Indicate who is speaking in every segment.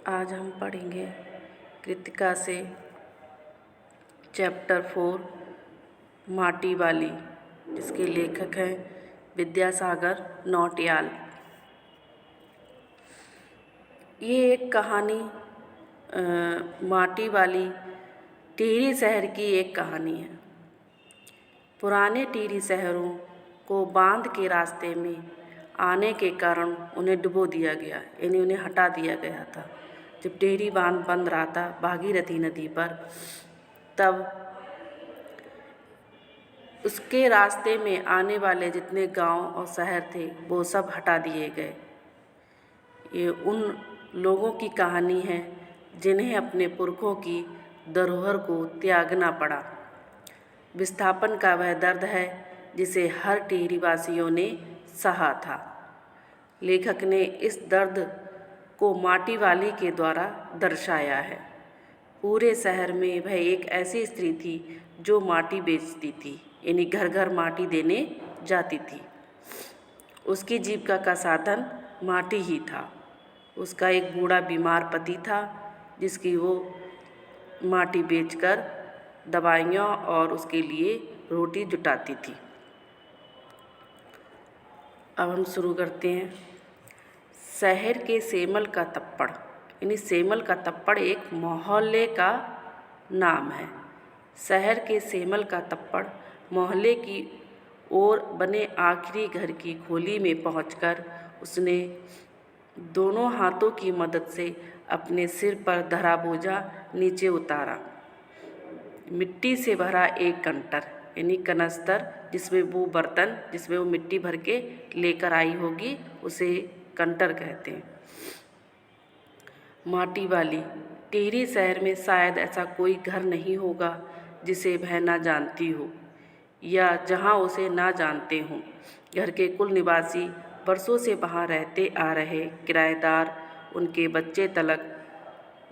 Speaker 1: आज हम पढ़ेंगे कृतिका से चैप्टर 4 माटी वाली, जिसके लेखक हैं विद्यासागर नौटियाल। ये एक कहानी माटी वाली टिहरी शहर की एक कहानी है। पुराने टिहरी शहरों को बांध के रास्ते में आने के कारण उन्हें डुबो दिया गया, यानी उन्हें हटा दिया गया था। जब टिहरी बांध बंद रहा था भागीरथी नदी पर, तब उसके रास्ते में आने वाले जितने गांव और शहर थे वो सब हटा दिए गए। ये उन लोगों की कहानी है जिन्हें अपने पुरखों की धरोहर को त्यागना पड़ा। विस्थापन का वह दर्द है जिसे हर टिहरी वासियों ने सहा था। लेखक ने इस दर्द को माटी वाली के द्वारा दर्शाया है। पूरे शहर में वह एक ऐसी स्त्री थी जो माटी बेचती थी, यानी घर घर माटी देने जाती थी। उसकी जीविका का साधन माटी ही था। उसका एक बूढ़ा बीमार पति था जिसकी वो माटी बेचकर दवाइयाँ और उसके लिए रोटी जुटाती थी। अब हम शुरू करते हैं। शहर के सेमल का तप्पड़, यानी सेमल का तप्पड़ एक मोहल्ले का नाम है। शहर के सेमल का तप्पड़ मोहल्ले की ओर बने आखिरी घर की खोली में पहुंचकर उसने दोनों हाथों की मदद से अपने सिर पर धरा बोझा नीचे उतारा। मिट्टी से भरा एक कंटर, यानी कनस्तर, जिसमें वो बर्तन जिसमें वो मिट्टी भर के लेकर आई होगी, उसे कंटर कहते हैं। माटी वाली टिहरी शहर में शायद ऐसा कोई घर नहीं होगा जिसे वह ना जानती हो या जहां उसे ना जानते हों। घर के कुल निवासी, वर्षों से वहाँ रहते आ रहे किराएदार, उनके बच्चे तलक,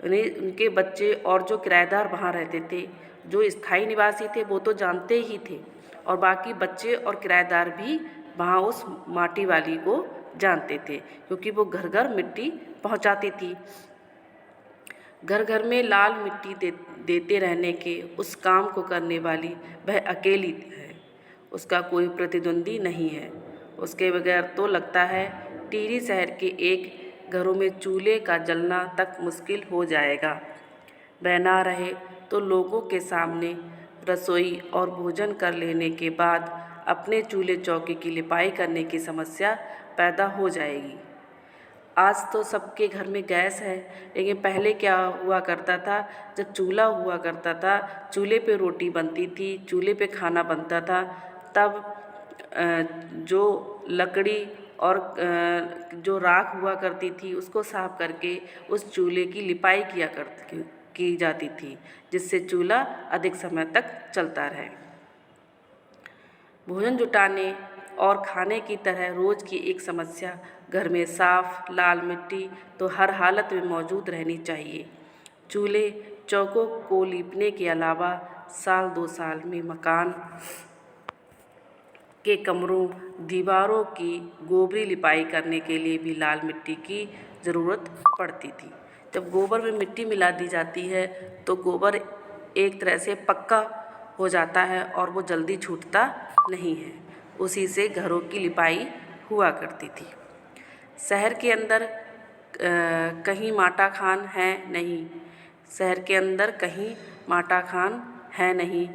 Speaker 1: उनके बच्चे और जो किराएदार वहाँ रहते थे, जो स्थायी निवासी थे वो तो जानते ही थे, और बाकी बच्चे और किराएदार भी वहाँ उस माटी वाली को जानते थे, क्योंकि वो घर घर मिट्टी पहुँचाती थी। घर घर में लाल मिट्टी देते रहने के उस काम को करने वाली वह अकेली है। उसका कोई प्रतिद्वंदी नहीं है। उसके बगैर तो लगता है टिहरी शहर के एक घरों में चूल्हे का जलना तक मुश्किल हो जाएगा। वह ना रहे तो लोगों के सामने रसोई और भोजन कर लेने के बाद अपने चूल्हे चौके की लिपाई करने की समस्या पैदा हो जाएगी। आज तो सबके घर में गैस है, लेकिन पहले क्या हुआ करता था, जब चूल्हा हुआ करता था, चूल्हे पे रोटी बनती थी, चूल्हे पे खाना बनता था, तब जो लकड़ी और जो राख हुआ करती थी उसको साफ करके उस चूल्हे की लिपाई की जाती थी, जिससे चूल्हा अधिक समय तक चलता रहे। भोजन जुटाने और खाने की तरह रोज़ की एक समस्या घर में साफ लाल मिट्टी तो हर हालत में मौजूद रहनी चाहिए। चूल्हे चौकों को लीपने के अलावा साल 2 साल में मकान के कमरों, दीवारों की गोबरी लिपाई करने के लिए भी लाल मिट्टी की ज़रूरत पड़ती थी। जब गोबर में मिट्टी मिला दी जाती है तो गोबर एक तरह से पक्का हो जाता है और वो जल्दी छूटता नहीं है। उसी से घरों की लिपाई हुआ करती थी। शहर के अंदर कहीं माटा खान है नहीं। शहर के अंदर कहीं माटा खान है नहीं।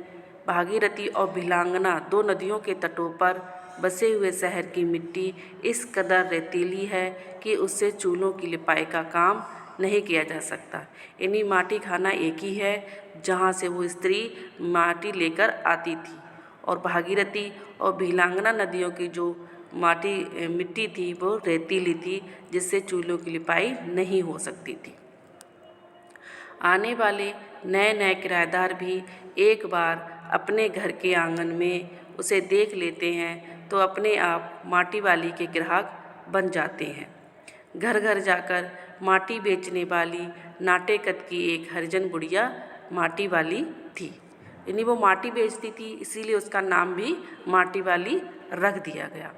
Speaker 1: भागीरथी और भिलांगना 2 नदियों के तटों पर बसे हुए शहर की मिट्टी इस कदर रेतीली है कि उससे चूल्हों की लिपाई का काम नहीं किया जा सकता। यानी माटी खाना एक ही है जहाँ से वो स्त्री माटी लेकर आती थी, और भागीरथी और भिलांगना नदियों की जो मिट्टी थी वो रेतीली थी, जिससे चूल्हों की लिपाई नहीं हो सकती थी। आने वाले नए नए किराएदार भी एक बार अपने घर के आंगन में उसे देख लेते हैं तो अपने आप माटी वाली के ग्राहक बन जाते हैं। घर घर जाकर माटी बेचने वाली नाटेकत की एक हरिजन बुढ़िया माटी वाली थी, यानी वो माटी बेचती थी, इसीलिए उसका नाम भी माटी वाली रख दिया गया।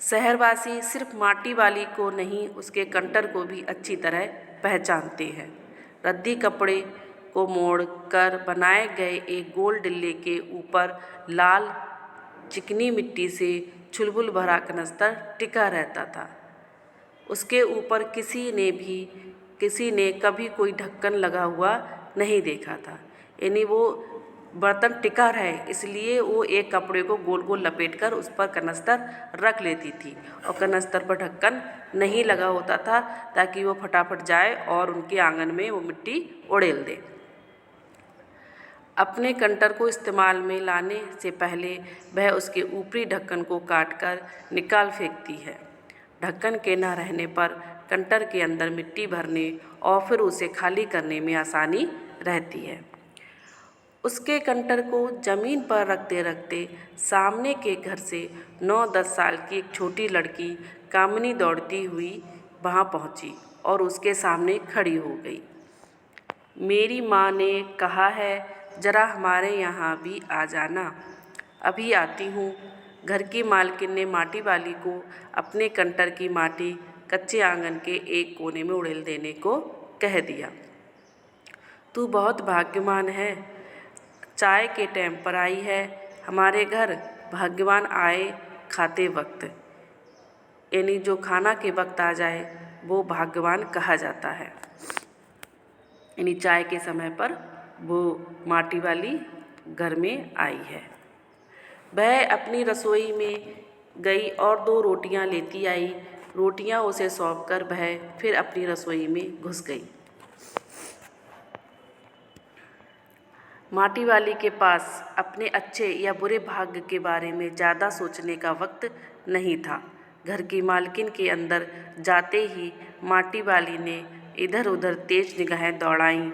Speaker 1: शहरवासी सिर्फ माटी वाली को नहीं, उसके कंटर को भी अच्छी तरह पहचानते हैं। रद्दी कपड़े को मोड़ कर बनाए गए एक गोल डिल्ले के ऊपर लाल चिकनी मिट्टी से चुलबुल भरा कनस्तर टिका रहता था। उसके ऊपर किसी ने कभी कोई ढक्कन लगा हुआ नहीं देखा था। यानी वो बर्तन टिका रहे इसलिए वो एक कपड़े को गोल गोल लपेटकर उस पर कनस्तर रख लेती थी और कनस्तर पर ढक्कन नहीं लगा होता था ताकि वो फटाफट जाए और उनके आंगन में वो मिट्टी उड़ेल दे। अपने कंटर को इस्तेमाल में लाने से पहले वह उसके ऊपरी ढक्कन को काटकर निकाल फेंकती है। ढक्कन के न रहने पर कंटर के अंदर मिट्टी भरने और फिर उसे खाली करने में आसानी रहती है। उसके कंटर को ज़मीन पर रखते रखते सामने के घर से 9-10 साल की एक छोटी लड़की कामिनी दौड़ती हुई वहाँ पहुँची और उसके सामने खड़ी हो गई। मेरी माँ ने कहा है ज़रा हमारे यहाँ भी आ जाना। अभी आती हूँ। घर की मालकिन ने माटी वाली को अपने कंटर की माटी कच्चे आंगन के एक कोने में उड़ेल देने को कह दिया। तू बहुत भाग्यवान है, चाय के टाइम पर आई है हमारे घर। भाग्यवान आए खाते वक्त, यानी जो खाना के वक्त आ जाए वो भाग्यवान कहा जाता है। यानी चाय के समय पर वो माटी वाली घर में आई है। वह अपनी रसोई में गई और 2 रोटियां लेती आई। रोटियां उसे सौंपकर वह फिर अपनी रसोई में घुस गई। माटी वाली के पास अपने अच्छे या बुरे भाग्य के बारे में ज़्यादा सोचने का वक्त नहीं था। घर की मालकिन के अंदर जाते ही माटी वाली ने इधर उधर तेज निगाहें दौड़ाईं।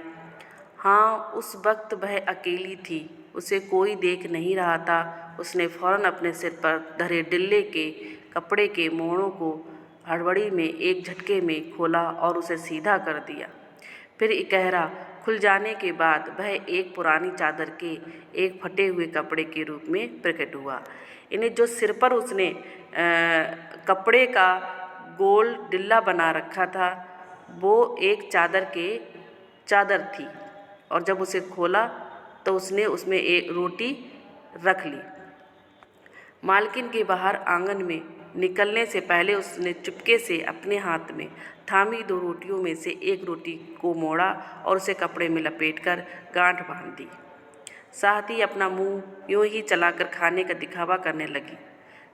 Speaker 1: हाँ, उस वक्त वह अकेली थी, उसे कोई देख नहीं रहा था। उसने फ़ौरन अपने सिर पर धरे डिल्ले के कपड़े के मोड़ों को हड़बड़ी में एक झटके में खोला और उसे सीधा कर दिया। फिर इकहरा खुल जाने के बाद वह एक पुरानी चादर के एक फटे हुए कपड़े के रूप में प्रकट हुआ। इन्हें जो सिर पर उसने कपड़े का गोल डिल्ला बना रखा था वो एक चादर थी और जब उसे खोला तो उसने उसमें एक रोटी रख ली। मालकिन के बाहर आंगन में निकलने से पहले उसने चुपके से अपने हाथ में थामी 2 रोटियों में से एक रोटी को मोड़ा और उसे कपड़े में लपेटकर गांठ बांध दी। साथ ही अपना मुंह यूं ही चलाकर खाने का दिखावा करने लगी।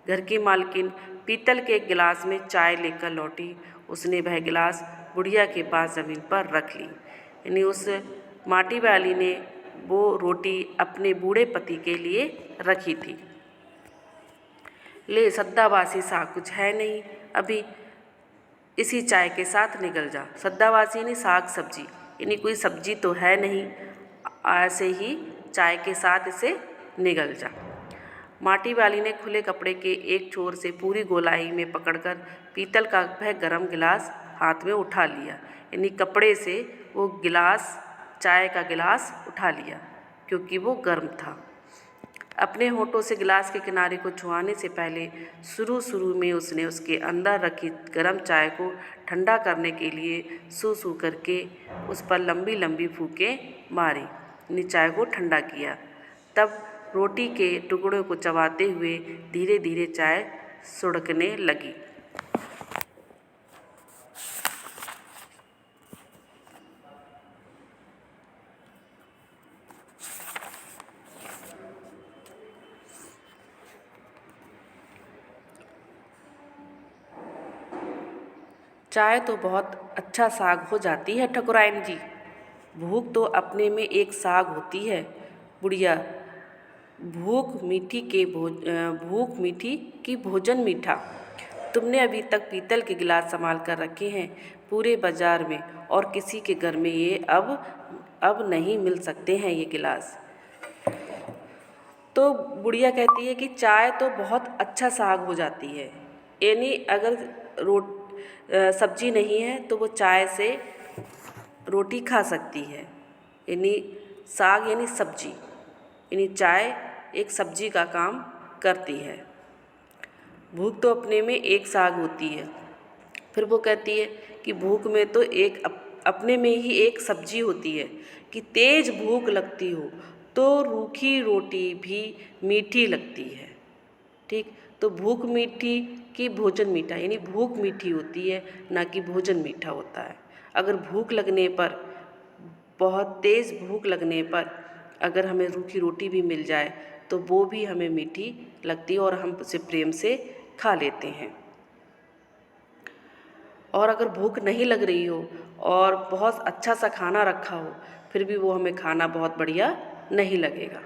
Speaker 1: घर की मालकिन पीतल के एक गिलास में चाय लेकर लौटी। उसने वह गिलास बुढ़िया के पास ज़मीन पर रख ली। यानी उस माटी वाली ने वो रोटी अपने बूढ़े पति के लिए रखी थी। ले सद्दावासी सा कुछ है नहीं, अभी इसी चाय के साथ निकल जा। सद्दावासी यानी साग सब्जी, यानी कोई सब्जी तो है नहीं, ऐसे ही चाय के साथ इसे निगल जा। माटी वाली ने खुले कपड़े के एक छोर से पूरी गोलाई में पकड़कर पीतल का वह गर्म गिलास हाथ में उठा लिया। यानी कपड़े से वो गिलास, चाय का गिलास उठा लिया क्योंकि वो गर्म था। अपने होठों से गिलास के किनारे को छुआने से पहले शुरू में उसने उसके अंदर रखी गर्म चाय को ठंडा करने के लिए सूं करके उस पर लंबी लंबी फूंकें मारी, यानी चाय को ठंडा किया। तब रोटी के टुकड़ों को चबाते हुए धीरे धीरे चाय सुड़कने लगी। चाय तो बहुत अच्छा साग हो जाती है ठकुराइन जी। भूख तो अपने में एक साग होती है बुढ़िया। भूख मीठी की भोजन मीठा। तुमने अभी तक पीतल के गिलास संभाल कर रखे हैं, पूरे बाजार में और किसी के घर में ये अब नहीं मिल सकते हैं ये गिलास। तो बुढ़िया कहती है कि चाय तो बहुत अच्छा साग हो जाती है, यानी अगर सब्जी नहीं है तो वो चाय से रोटी खा सकती है। यानी साग यानी सब्जी, यानी चाय एक सब्जी का काम करती है। भूख तो अपने में एक साग होती है। फिर वो कहती है कि भूख में तो अपने में ही एक सब्जी होती है कि तेज भूख लगती हो तो रूखी रोटी भी मीठी लगती है। ठीक, तो भूख मीठी कि भोजन मीठा, यानी भूख मीठी होती है ना कि भोजन मीठा होता है। अगर भूख लगने पर, बहुत तेज़ भूख लगने पर अगर हमें रूखी रोटी भी मिल जाए तो वो भी हमें मीठी लगती है और हम उसे प्रेम से खा लेते हैं। और अगर भूख नहीं लग रही हो और बहुत अच्छा सा खाना रखा हो फिर भी वो हमें खाना बहुत बढ़िया नहीं लगेगा।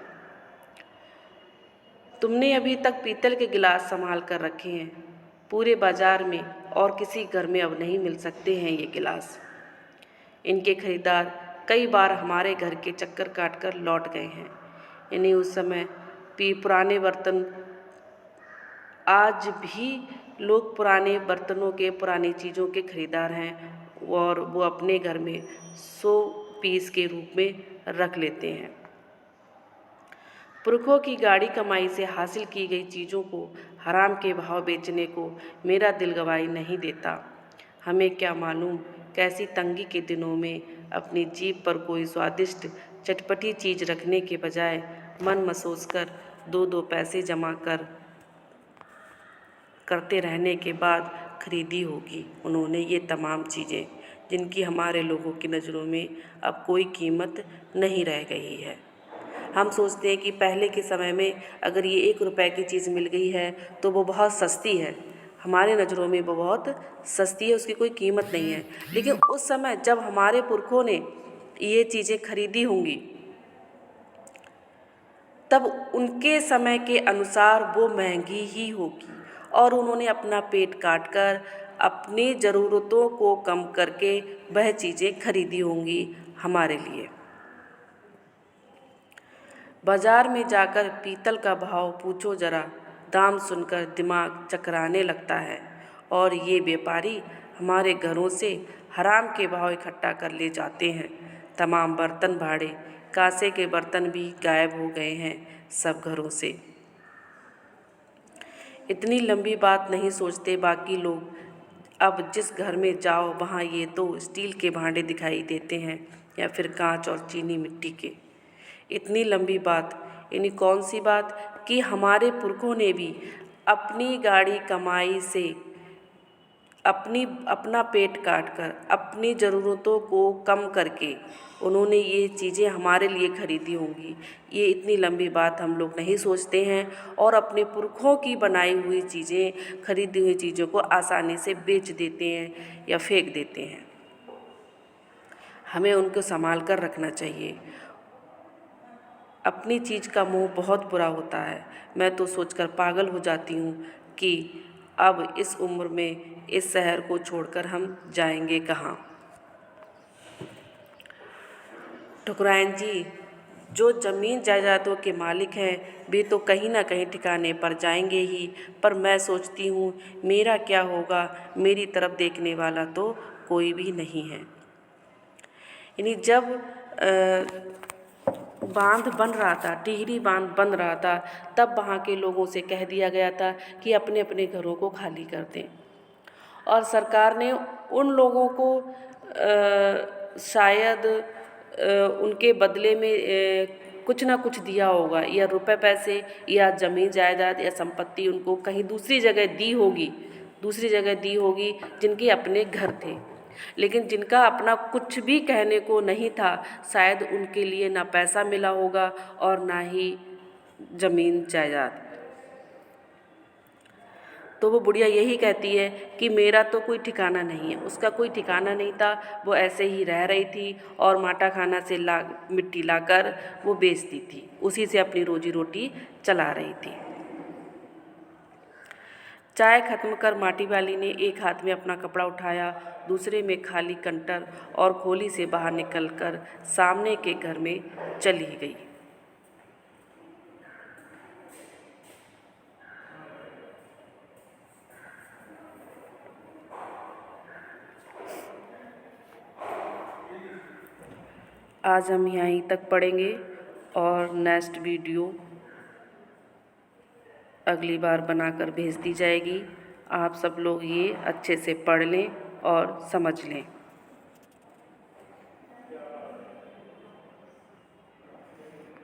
Speaker 1: तुमने अभी तक पीतल के गिलास संभाल कर रखे हैं, पूरे बाजार में और किसी घर में अब नहीं मिल सकते हैं ये गिलास। इनके खरीदार कई बार हमारे घर के चक्कर काट कर लौट गए हैं। यानी उस समय पुराने बर्तन, आज भी लोग पुराने बर्तनों के, पुरानी चीज़ों के खरीदार हैं और वो अपने घर में 100 पीस के रूप में रख लेते हैं। पुरखों की गाढ़ी कमाई से हासिल की गई चीज़ों को हराम के भाव बेचने को मेरा दिल गवाही नहीं देता। हमें क्या मालूम कैसी तंगी के दिनों में अपनी जीभ पर कोई स्वादिष्ट चटपटी चीज़ रखने के बजाय मन मसोस कर 2-2 पैसे जमा करते रहने के बाद खरीदी होगी उन्होंने ये तमाम चीज़ें, जिनकी हमारे लोगों की नज़रों में अब कोई कीमत नहीं रह गई है। हम सोचते हैं कि पहले के समय में अगर ये 1 रुपए की चीज़ मिल गई है तो वो बहुत सस्ती है, हमारे नज़रों में वो बहुत सस्ती है, उसकी कोई कीमत नहीं है। लेकिन उस समय जब हमारे पुरखों ने ये चीज़ें खरीदी होंगी तब उनके समय के अनुसार वो महंगी ही होगी और उन्होंने अपना पेट काट कर अपनी ज़रूरतों को कम करके वह चीज़ें खरीदी होंगी हमारे लिए। बाजार में जाकर पीतल का भाव पूछो जरा, दाम सुनकर दिमाग चकराने लगता है और ये व्यापारी हमारे घरों से हराम के भाव इकट्ठा कर ले जाते हैं। तमाम बर्तन भाड़े, कांसे के बर्तन भी गायब हो गए हैं सब घरों से। इतनी लंबी बात नहीं सोचते बाकी लोग। अब जिस घर में जाओ वहाँ ये तो स्टील के भांडे दिखाई देते हैं या फिर कांच और चीनी मिट्टी के। इतनी लंबी बात, यानी कौन सी बात कि हमारे पुरखों ने भी अपनी गाढ़ी कमाई से अपना पेट काट कर अपनी ज़रूरतों को कम करके उन्होंने ये चीज़ें हमारे लिए खरीदी होंगी। ये इतनी लंबी बात हम लोग नहीं सोचते हैं और अपने पुरखों की बनाई हुई चीज़ें, खरीदी हुई चीज़ों को आसानी से बेच देते हैं या फेंक देते हैं। हमें उनको संभाल कर रखना चाहिए। अपनी चीज़ का मोह बहुत बुरा होता है। मैं तो सोचकर पागल हो जाती हूँ कि अब इस उम्र में इस शहर को छोड़कर हम जाएंगे कहाँ। ठकुराइन जी, जो ज़मीन जायदादों के मालिक हैं वे तो कहीं ना कहीं ठिकाने पर जाएंगे ही, पर मैं सोचती हूँ मेरा क्या होगा, मेरी तरफ देखने वाला तो कोई भी नहीं है। यानी जब बांध बन रहा था, टिहरी बांध बन रहा था, तब वहाँ के लोगों से कह दिया गया था कि अपने अपने घरों को खाली कर दें और सरकार ने उन लोगों को शायद उनके बदले में कुछ ना कुछ दिया होगा, या रुपए पैसे या ज़मीन जायदाद या संपत्ति उनको कहीं दूसरी जगह दी होगी जिनके अपने घर थे। लेकिन जिनका अपना कुछ भी कहने को नहीं था, शायद उनके लिए ना पैसा मिला होगा और ना ही ज़मीन जायदाद। तो वो बुढ़िया यही कहती है कि मेरा तो कोई ठिकाना नहीं है। उसका कोई ठिकाना नहीं था, वो ऐसे ही रह रही थी और माटा खाना से मिट्टी लाकर वो बेचती थी, उसी से अपनी रोजी रोटी चला रही थी। चाय खत्म कर माटी वाली ने एक हाथ में अपना कपड़ा उठाया, दूसरे में खाली कंटर और खोली से बाहर निकलकर सामने के घर में चली गई। आज हम यहीं तक पढ़ेंगे और नेक्स्ट वीडियो अगली बार बनाकर भेज दी जाएगी। आप सब लोग ये अच्छे से पढ़ लें और समझ लें।